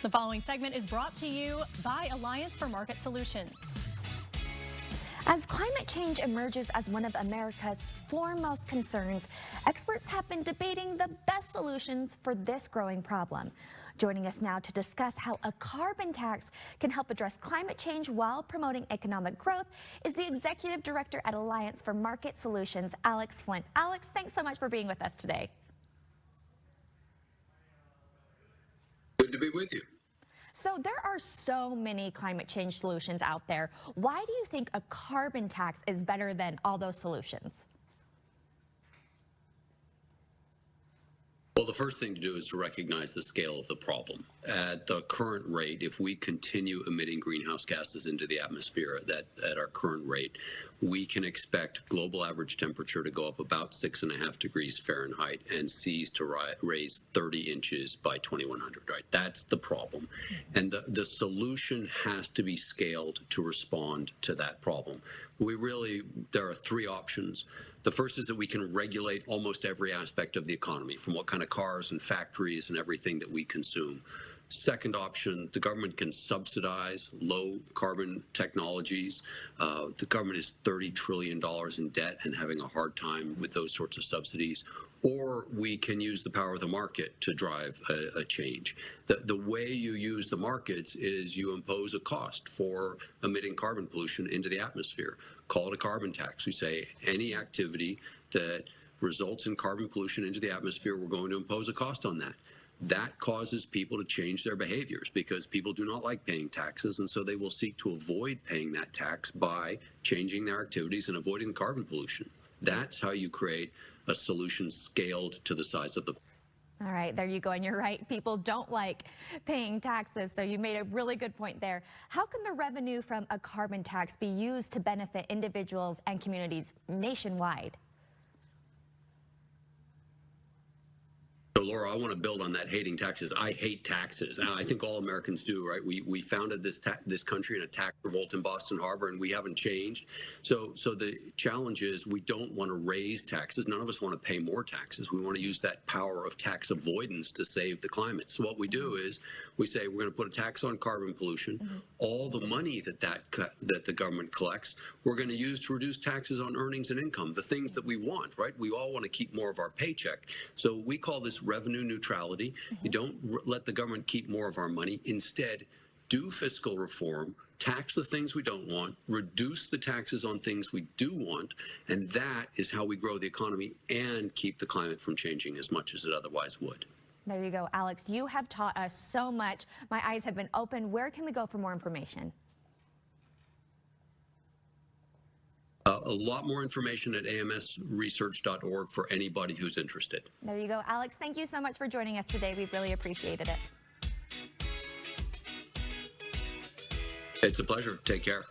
The following segment is brought to you by Alliance for Market Solutions. As climate change emerges as one of America's foremost concerns, experts have been debating the best solutions for this growing problem. Joining us now to discuss how a carbon tax can help address climate change while promoting economic growth is the Executive Director at Alliance for Market Solutions, Alex Flint. Alex, thanks so much for being with us today. Good to be with you. So there are so many climate change solutions out there. Why do you think a carbon tax is better than all those solutions? Well, the first thing to do is to recognize the scale of the problem. At the current rate, if we continue emitting greenhouse gases into the atmosphere at our current rate, we can expect global average temperature to go up about 6.5 degrees Fahrenheit and seas to raise 30 inches by 2100, right? That's the problem. And the solution has to be scaled to respond to that problem. There are three options. The first is that we can regulate almost every aspect of the economy, from what kind of cars and factories and everything that we consume. Second option, the government can subsidize low carbon technologies. The government is $30 trillion in debt and having a hard time with those sorts of subsidies. Or we can use the power of the market to drive a change. The way you use the markets is you impose a cost for emitting carbon pollution into the atmosphere. Call it a carbon tax. We say any activity that results in carbon pollution into the atmosphere, we're going to impose a cost on that. That causes people to change their behaviors because people do not like paying taxes, and so they will seek to avoid paying that tax by changing their activities and avoiding the carbon pollution. That's how you create a solution scaled to the size of the. All right, there you go. And you're right, people don't like paying taxes. So you made a really good point there. How can the revenue from a carbon tax be used to benefit individuals and communities nationwide? So, Laura, I want to build on that hating taxes. I hate taxes. I think all Americans do, right? We founded this country in a tax revolt in Boston Harbor, and we haven't changed. So the challenge is we don't want to raise taxes. None of us want to pay more taxes. We want to use that power of tax avoidance to save the climate. So what we do is we say we're going to put a tax on carbon pollution. All the money that the government collects, we're going to use to reduce taxes on earnings and income, the things that we want, right? We all want to keep more of our paycheck. So we call this revenue neutrality. You don't let the government keep more of our money. Instead, do fiscal reform, tax the things we don't want, reduce the taxes on things we do want, and that is how we grow the economy and keep the climate from changing as much as it otherwise would. There you go, Alex. You have taught us so much. My eyes have been opened. Where can we go for more information? A lot more information at amsresearch.org for anybody who's interested. There you go, Alex. Thank you so much for joining us today. We've really appreciated it. It's a pleasure. Take care.